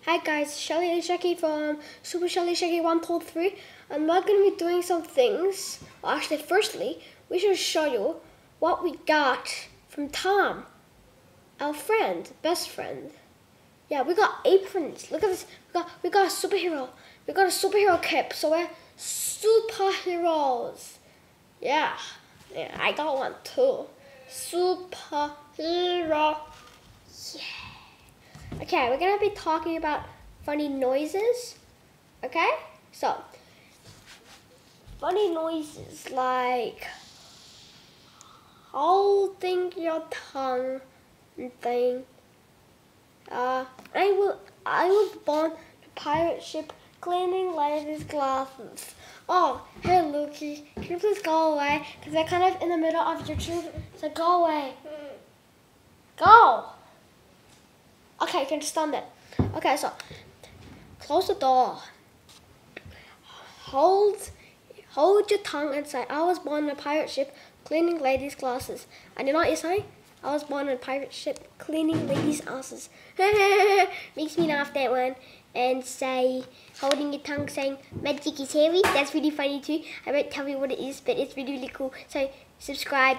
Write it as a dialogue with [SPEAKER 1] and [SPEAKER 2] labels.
[SPEAKER 1] Hi guys, Shelly and Shaggy from Super Shelly Shaggy 123, and we're going to be doing some things. Well, actually, firstly, we should show you what we got from Tom, our friend, best friend. Yeah, we got aprons. Look at this. We got a superhero. We got a superhero cape, so we're superheroes. Yeah, I got one too. Superhero. Yeah. Okay, we're gonna be talking about funny noises. Okay, so funny noises like holding your tongue and thing. I was born the pirate ship cleaning ladies' glasses. Oh, hey Lukey, can you please go away? Because they're kind of in the middle of your children. So go away. Go. Okay, you can understand that. Okay, so close the door. Hold your tongue and say, I was born on a pirate ship cleaning ladies' glasses. And you know what you say? I was born on a pirate ship cleaning ladies' asses. Makes me laugh, that one. And say, holding your tongue saying, magic is hairy. That's really funny too. I won't tell you what it is, but it's really, really cool. So subscribe.